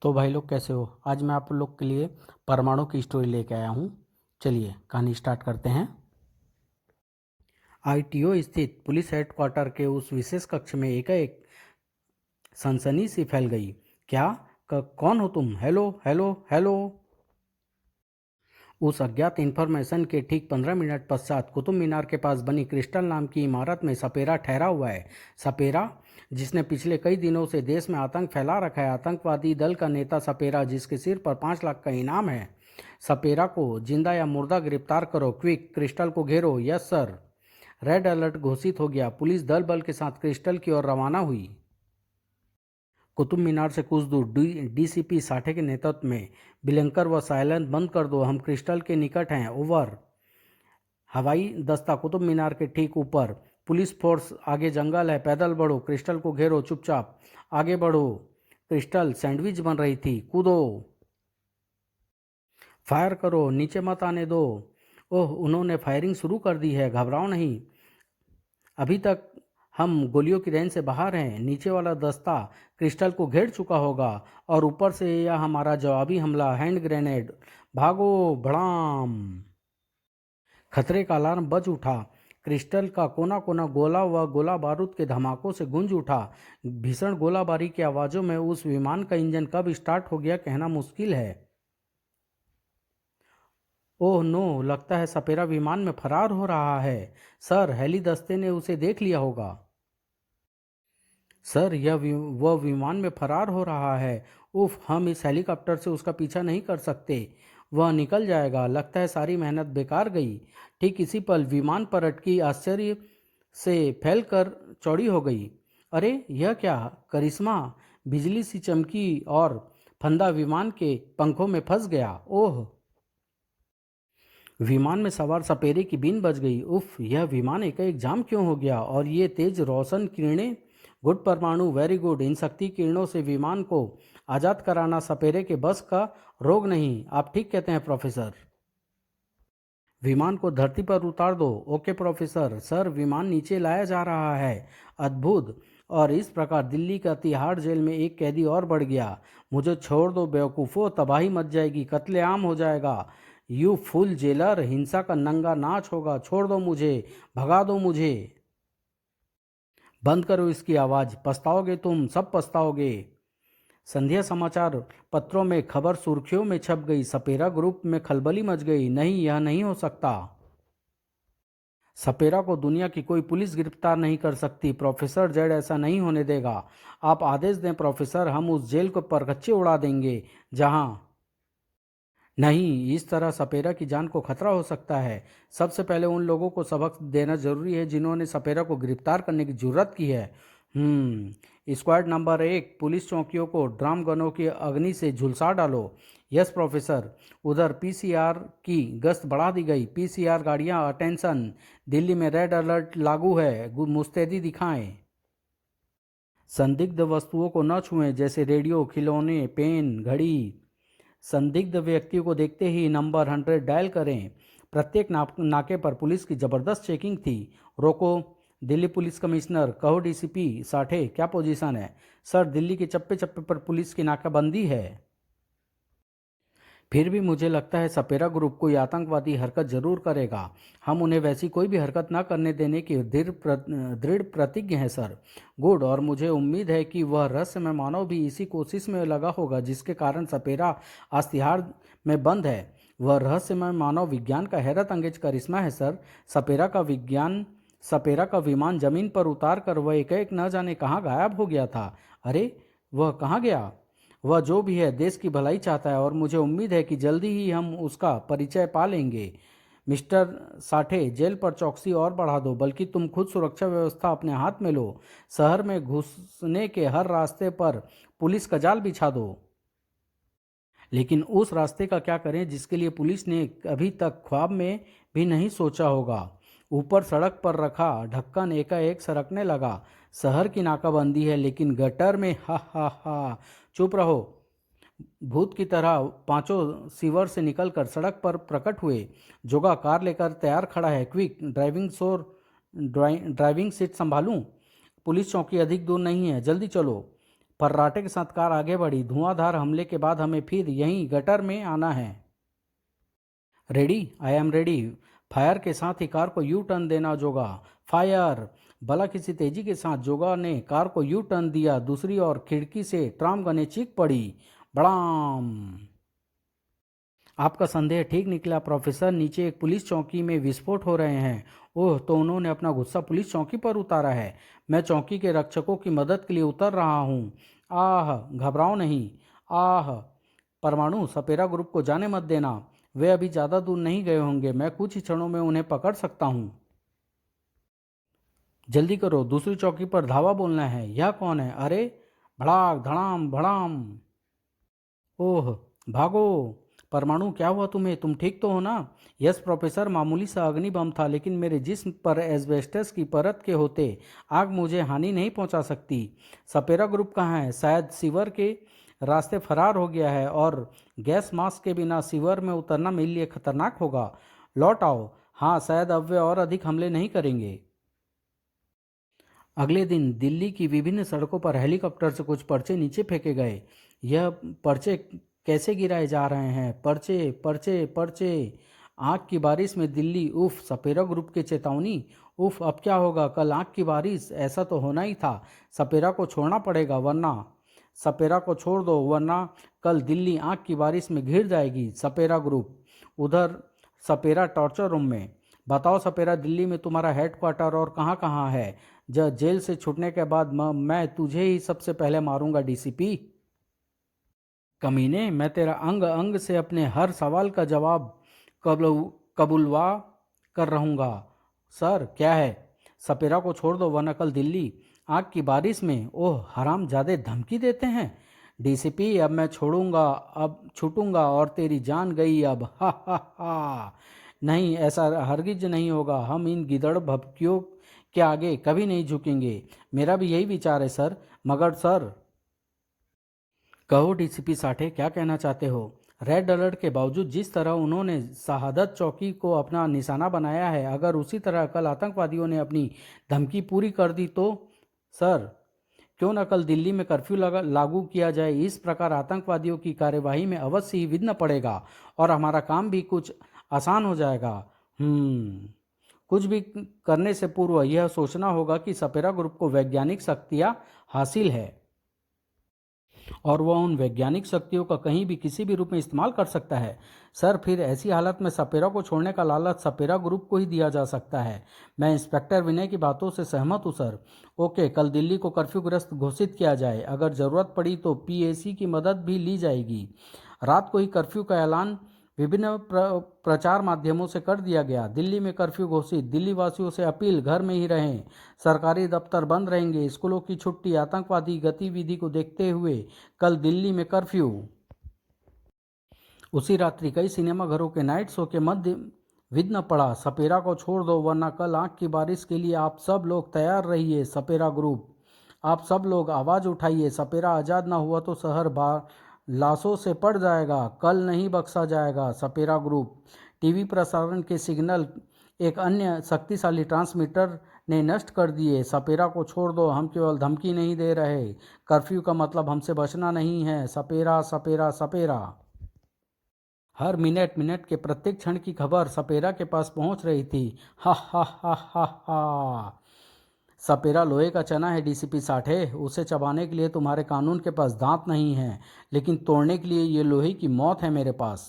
तो भाई लोग कैसे हो। आज मैं आप लोग के लिए परमाणु की स्टोरी लेके आया हूँ। चलिए कहानी स्टार्ट करते हैं। आईटीओ स्थित पुलिस हेडक्वार्टर के उस विशेष कक्ष में एकाएक सनसनी सी फैल गई। क्या? कौन हो तुम? Hello hello hello. उस अज्ञात इन्फॉर्मेशन के ठीक 15 मिनट पश्चात कुतुब मीनार के पास बनी क्रिस्टल नाम की इमारत में सपेरा ठहरा हुआ है। सपेरा, जिसने पिछले कई दिनों से देश में आतंक फैला रखा है। आतंकवादी दल का नेता सपेरा, जिसके सिर पर 5 लाख का इनाम है। सपेरा को जिंदा या मुर्दा गिरफ्तार करो, क्विक। क्रिस्टल को घेरो। Yes sir. रेड अलर्ट घोषित हो गया। पुलिस दल बल के साथ क्रिस्टल की ओर रवाना हुई। कुतुब मीनार से कुछ दूर डीसीपी साठे के नेतृत्व में बिलंकर व साइलेंस बंद कर दो, हम क्रिस्टल के निकट हैं, ओवर। हवाई दस्ता कुतुब मीनार के ठीक ऊपर। पुलिस फोर्स आगे जंगल है, पैदल बढ़ो। क्रिस्टल को घेरो, चुपचाप आगे बढ़ो। क्रिस्टल सैंडविच बन रही थी, कूदो। फायर करो, नीचे मत आने दो। ओह, उन्होंने फायरिंग शुरू कर दी है, घबराओ नहीं। अभी तक हम गोलियों की रेंज से बाहर हैं। नीचे वाला दस्ता क्रिस्टल को घेर चुका होगा और ऊपर से यह हमारा जवाबी हमला, हैंड ग्रेनेड। भागो, भड़ाम। खतरे का अलार्म बज उठा। क्रिस्टल का कोना कोना गोला व गोला बारूद के धमाकों से गूंज उठा। भीषण गोलाबारी की आवाजों में उस विमान का इंजन कब स्टार्ट हो गया कहना मुश्किल है। ओह नो, लगता है सपेरा विमान में फरार हो रहा है। सर, हेली दस्ते ने उसे देख लिया होगा। सर, वह विमान में फरार हो रहा है। उफ, हम इस हेलीकॉप्टर से उसका पीछा नहीं कर सकते। वह निकल जाएगा। लगता है सारी मेहनत बेकार गई। ठीक इसी पल विमान पर अटकी आश्चर्य से फैलकर चौड़ी हो गई। अरे यह क्या? करिश्मा! बिजली सी चमकी और फंदा विमान के पंखों में फंस गया। ओह! विमान में सवार सपेरे की बीन बज गई। उफ, यह विमान एकाएक जाम क्यों हो गया? और ये तेज रोशन किरणें! गुड परमाणु, वेरी गुड। इन शक्ति किरणों से विमान को आजाद कराना सपेरे के बस का रोग नहीं। आप ठीक कहते हैं प्रोफेसर। विमान को धरती पर उतार दो। Okay professor. सर, विमान नीचे लाया जा रहा है। अद्भुत। और इस प्रकार दिल्ली का तिहाड़ जेल में एक कैदी और बढ़ गया। मुझे छोड़ दो बेवकूफ़ो, तबाही मच जाएगी, कत्लेआम हो जाएगा। यू फुल जेलर, हिंसा का नंगा नाच होगा। छोड़ दो मुझे, भगा दो मुझे। बंद करो इसकी आवाज़, पछताओगे तुम, सब पछताओगे। संध्या समाचार पत्रों में खबर सुर्खियों में छप गई। सपेरा ग्रुप में खलबली मच गई। नहीं, यह नहीं हो सकता। सपेरा को दुनिया की कोई पुलिस गिरफ्तार नहीं कर सकती। प्रोफेसर जेड ऐसा नहीं होने देगा। आप आदेश दें प्रोफेसर, हम उस जेल को परखच्चे उड़ा देंगे जहां। नहीं, इस तरह सपेरा की जान को खतरा हो सकता है। सबसे पहले उन लोगों को सबक देना जरूरी है जिन्होंने सपेरा को गिरफ्तार करने की जुर्रत की है। स्क्वाड नंबर 1, पुलिस चौकियों को ड्रम गनों की अग्नि से झुलसा डालो। Yes professor. उधर पीसीआर की गश्त बढ़ा दी गई। पीसीआर गाड़ियां अटेंशन, दिल्ली में रेड अलर्ट लागू है, मुस्तैदी दिखाएं। संदिग्ध वस्तुओं को न छुएं, जैसे रेडियो, खिलौने, पेन, घड़ी। संदिग्ध व्यक्ति को देखते ही नंबर 100 डायल करें। प्रत्येक नाके पर पुलिस की जबरदस्त चेकिंग थी। रोको। दिल्ली पुलिस कमिश्नर, कहो डीसीपी साठे, क्या पोजीशन है? सर, दिल्ली के चप्पे चप्पे पर पुलिस की नाकाबंदी है। फिर भी मुझे लगता है सपेरा ग्रुप कोई आतंकवादी हरकत जरूर करेगा। हम उन्हें वैसी कोई भी हरकत न करने देने की दृढ़ प्रतिज्ञ हैं सर। गुड। और मुझे उम्मीद है कि वह रहस्यमय मानव भी इसी कोशिश में लगा होगा जिसके कारण सपेरा आज तिहाड़ में बंद है। वह रहस्यमय मानव विज्ञान का हैरत अंगेज करिश्मा है सर। सपेरा का विमान जमीन पर उतार कर वह एकाएक न जाने कहाँ गायब हो गया था। अरे, वह कहाँ गया? वह जो भी है देश की भलाई चाहता है और मुझे उम्मीद है कि जल्दी ही हम उसका परिचय पा लेंगे। मिस्टर साठे, जेल पर चौकसी और बढ़ा दो, बल्कि तुम खुद सुरक्षा व्यवस्था अपने हाथ में लो। शहर में घुसने के हर रास्ते पर पुलिस का जाल बिछा दो। लेकिन उस रास्ते का क्या करें जिसके लिए पुलिस ने अभी तक ख्वाब में भी नहीं सोचा होगा। ऊपर सड़क पर रखा ढक्कन एकाएक सरकने लगा। शहर की नाकाबंदी है, लेकिन गटर में, हा हा हा। चुप रहो। भूत की तरह पांचों सीवर से निकलकर सड़क पर प्रकट हुए। जोगा कार लेकर तैयार खड़ा है, क्विक। ड्राइविंग सीट संभालूं? पुलिस चौकी अधिक दूर नहीं है, जल्दी चलो। फर्राटे के साथ कार आगे बढ़ी। धुआंधार हमले के बाद हमें फिर यहीं गटर में आना है। Ready? I am ready. Fire के साथ ही कार को यू टर्न देना जोगा। फायर! भला किसी तेजी के साथ जोगा ने कार को यू टर्न दिया। दूसरी ओर खिड़की से ट्राम गने चीख पड़ी। बड़ाम! आपका संदेह ठीक निकला प्रोफेसर। नीचे एक पुलिस चौकी में विस्फोट हो रहे हैं। ओह, तो उन्होंने अपना गुस्सा पुलिस चौकी पर उतारा है। मैं चौकी के रक्षकों की मदद के लिए उतर रहा हूँ। आह, घबराओ नहीं। आह, परमाणु सपेरा ग्रुप को जाने मत देना। वे अभी ज़्यादा दूर नहीं गए होंगे। मैं कुछ ही क्षणों में उन्हें पकड़ सकता हूँ। जल्दी करो, दूसरी चौकी पर धावा बोलना है। यह कौन है? अरे! भड़ाक धड़ाम भड़ाम! ओह, भागो! परमाणु, क्या हुआ तुम्हें? तुम ठीक तो हो ना? यस प्रोफेसर, मामूली सा अग्नि बम था, लेकिन मेरे जिस्म पर एस्बेस्टस की परत के होते आग मुझे हानि नहीं पहुंचा सकती। सपेरा ग्रुप कहाँ है? शायद सीवर के रास्ते फरार हो गया है, और गैस मास्क के बिना सीवर में उतरना मेरे लिए खतरनाक होगा। लौट आओ। हाँ, शायद अब वे और अधिक हमले नहीं करेंगे। अगले दिन दिल्ली की विभिन्न सड़कों पर हेलीकॉप्टर से कुछ पर्चे नीचे फेंके गए। यह पर्चे कैसे गिराए जा रहे हैं? पर्चे पर्चे पर्चे! आग की बारिश में दिल्ली। उफ! सपेरा ग्रुप की चेतावनी। उफ! अब क्या होगा? कल आग की बारिश, ऐसा तो होना ही था। सपेरा को छोड़ना पड़ेगा, वरना सपेरा को छोड़ दो, वरना कल दिल्ली आग की बारिश में घिर जाएगी। सपेरा ग्रुप उधर सपेरा टॉर्चर रूम में। बताओ सपेरा, दिल्ली में तुम्हारा हेडक्वार्टर और कहाँ कहाँ है? जेल से छूटने के बाद मैं तुझे ही सबसे पहले मारूंगा डीसीपी। कमीने, मैं तेरा अंग अंग से अपने हर सवाल का जवाब कबूलवा कर रहूँगा। सर, क्या है? सपेरा को छोड़ दो, वरना कल दिल्ली आग की बारिश में। ओह, हरामजादे धमकी देते हैं। डीसीपी, अब मैं छोड़ूंगा, अब छूटूंगा और तेरी जान गई अब। हा हा हा! नहीं, ऐसा हरगिज नहीं होगा। हम इन गिदड़ भभकियों के आगे कभी नहीं झुकेंगे। मेरा भी यही विचार है सर। मगर सर। कहो डीसीपी साठे, क्या कहना चाहते हो? रेड अलर्ट के बावजूद जिस तरह उन्होंने शहादत चौकी को अपना निशाना बनाया है, अगर उसी तरह कल आतंकवादियों ने अपनी धमकी पूरी कर दी तो? सर, क्यों न कल दिल्ली में कर्फ्यू लागू किया जाए। इस प्रकार आतंकवादियों की कार्यवाही में अवश्य ही विघ्न पड़ेगा और हमारा काम भी कुछ आसान हो जाएगा। कुछ भी करने से पूर्व यह सोचना होगा कि सपेरा ग्रुप को वैज्ञानिक शक्तियाँ हासिल है और वह उन वैज्ञानिक शक्तियों का कहीं भी किसी भी रूप में इस्तेमाल कर सकता है। सर, फिर ऐसी हालत में सपेरा को छोड़ने का लालच सपेरा ग्रुप को ही दिया जा सकता है। मैं इंस्पेक्टर विनय की बातों से सहमत हूँ सर। ओके, कल दिल्ली को कर्फ्यूग्रस्त घोषित किया जाए। अगर ज़रूरत पड़ी तो पीएसी की मदद भी ली जाएगी। रात को ही कर्फ्यू का ऐलान विभिन्न प्रचार माध्यमों से कर दिया गया। दिल्ली में कर्फ्यू घोषित। दिल्ली वासियों से अपील, घर में ही रहें। सरकारी दफ्तर बंद रहेंगे, स्कूलों की छुट्टी। आतंकवादी गतिविधि को देखते हुए कल दिल्ली में कर्फ्यू। उसी रात्रि कई सिनेमाघरों के नाइट शो के मध्य विघ्न पड़ा। सपेरा को छोड़ दो, वरना कल आग की बारिश के लिए आप सब लोग तैयार रहिए। सपेरा ग्रुप, आप सब लोग आवाज़ उठाइए। सपेरा आज़ाद ना हुआ तो शहर लाशों से पड़ जाएगा। कल नहीं बख्शा जाएगा। सपेरा ग्रुप। टीवी प्रसारण के सिग्नल एक अन्य शक्तिशाली ट्रांसमीटर ने नष्ट कर दिए। सपेरा को छोड़ दो, हम केवल धमकी नहीं दे रहे। कर्फ्यू का मतलब हमसे बचना नहीं है। सपेरा सपेरा सपेरा। हर मिनट मिनट के प्रत्येक क्षण की खबर सपेरा के पास पहुंच रही थी। हा हा हा हा हा! सपेरा लोहे का चना है डीसीपी साठे। उसे चबाने के लिए तुम्हारे कानून के पास दांत नहीं है, लेकिन तोड़ने के लिए ये लोहे की मौत है मेरे पास।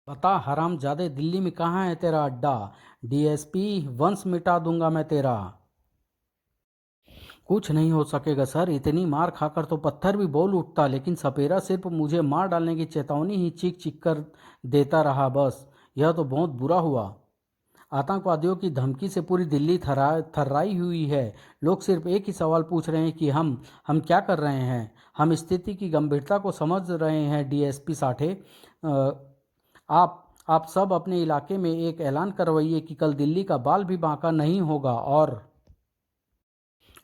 बता हरामजादे, दिल्ली में कहाँ है तेरा अड्डा? डीएसपी वंश मिटा दूंगा मैं तेरा। कुछ नहीं हो सकेगा सर। इतनी मार खाकर तो पत्थर भी बोल उठता, लेकिन सपेरा सिर्फ मुझे मार डालने की चेतावनी ही चीख चीख कर देता रहा बस। यह तो बहुत बुरा हुआ। आतंकवादियों की धमकी से पूरी दिल्ली थर्राई हुई है। लोग सिर्फ एक ही सवाल पूछ रहे हैं कि हम क्या कर रहे हैं। हम स्थिति की गंभीरता को समझ रहे हैं डीएसपी साठे। आप सब अपने इलाके में एक ऐलान करवाइए कि कल दिल्ली का बाल भी बांका नहीं होगा।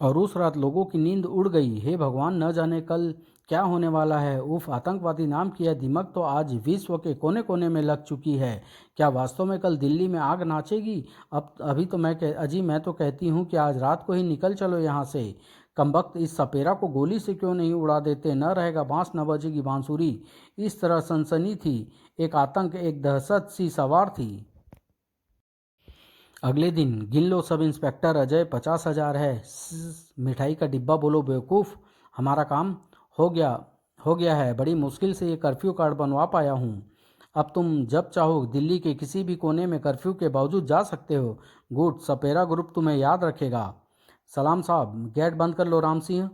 और उस रात लोगों की नींद उड़ गई। हे भगवान, न जाने कल क्या होने वाला है। उफ! आतंकवादी नाम की यह दिमक तो आज विश्व के कोने कोने में लग चुकी है। क्या वास्तव में कल दिल्ली में आग नाचेगी? मैं तो कहती हूँ कि आज रात को ही निकल चलो यहाँ से। कमबख्त, इस सपेरा को गोली से क्यों नहीं उड़ा देते? न रहेगा बांस न बजेगी बांसुरी। इस तरह सनसनी थी, एक आतंक, एक दहशत सी सवार थी। अगले दिन, गिन लो सब इंस्पेक्टर अजय, 50,000 है। मिठाई का डिब्बा। बोलो बेवकूफ़, हमारा काम हो गया हो गया है। बड़ी मुश्किल से ये कर्फ्यू कार्ड बनवा पाया हूँ। अब तुम जब चाहो दिल्ली के किसी भी कोने में कर्फ्यू के बावजूद जा सकते हो। गुड, सपेरा ग्रुप तुम्हें याद रखेगा। सलाम साहब, गेट बंद कर लो। राम सिंह।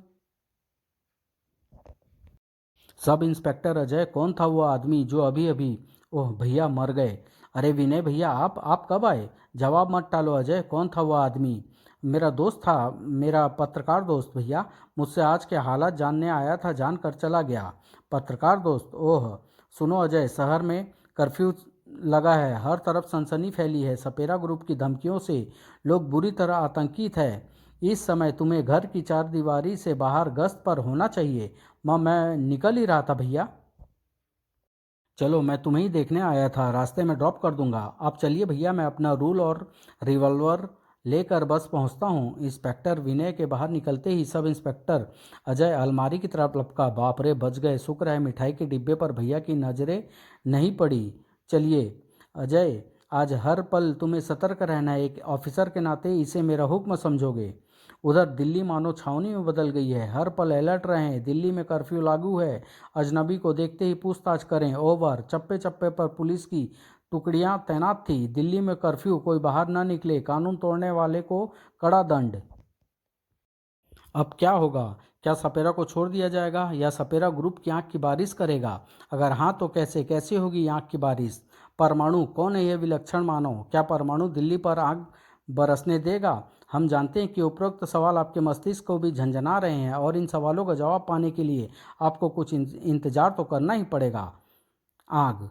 सब इंस्पेक्टर अजय, कौन था वो आदमी जो अभी अभी? ओह भैया, मर गए। अरे विनय भैया, आप कब आए? जवाब मत टालो अजय, कौन था वो आदमी? मेरा दोस्त था, मेरा पत्रकार दोस्त भैया। मुझसे आज के हालात जानने आया था, जान कर चला गया। पत्रकार दोस्त? ओह। सुनो अजय, शहर में कर्फ्यू लगा है, हर तरफ सनसनी फैली है। सपेरा ग्रुप की धमकियों से लोग बुरी तरह आतंकित है। इस समय तुम्हें घर की चारदीवारी से बाहर गश्त पर होना चाहिए। मैं निकल ही रहा था भैया। चलो, मैं तुम्हें ही देखने आया था, रास्ते में ड्रॉप कर दूंगा। आप चलिए भैया, मैं अपना रूल और रिवॉल्वर लेकर बस पहुंचता हूं। इंस्पेक्टर विनय के बाहर निकलते ही सब इंस्पेक्टर अजय अलमारी की तरफ लपका। बाप रे, बच गए। शुक्र है मिठाई के डिब्बे पर भैया की नज़रें नहीं पड़ी। चलिए अजय, आज हर पल तुम्हें सतर्क रहना है। एक ऑफिसर के नाते इसे मेरा हुक्म समझोगे। उधर दिल्ली मानो छावनी में बदल गई है, हर पल अलर्ट रहें। दिल्ली में कर्फ्यू लागू है, अजनबी को देखते ही पूछताछ करें। ओवर। चप्पे चप्पे पर पुलिस की टुकड़ियां तैनात थी। दिल्ली में कर्फ्यू, कोई बाहर न निकले, कानून तोड़ने वाले को कड़ा दंड। अब क्या होगा? क्या सपेरा को छोड़ दिया जाएगा या सपेरा ग्रुप की आंख की बारिश करेगा? अगर हाँ तो कैसे कैसे होगी आंख की बारिश? परमाणु, कौन है यह विलक्षण मानव? क्या परमाणु दिल्ली पर आग बरसने देगा? हम जानते हैं कि उपरोक्त सवाल आपके मस्तिष्क को भी झंझना रहे हैं, और इन सवालों का जवाब पाने के लिए आपको कुछ इंतजार तो करना ही पड़ेगा। आग।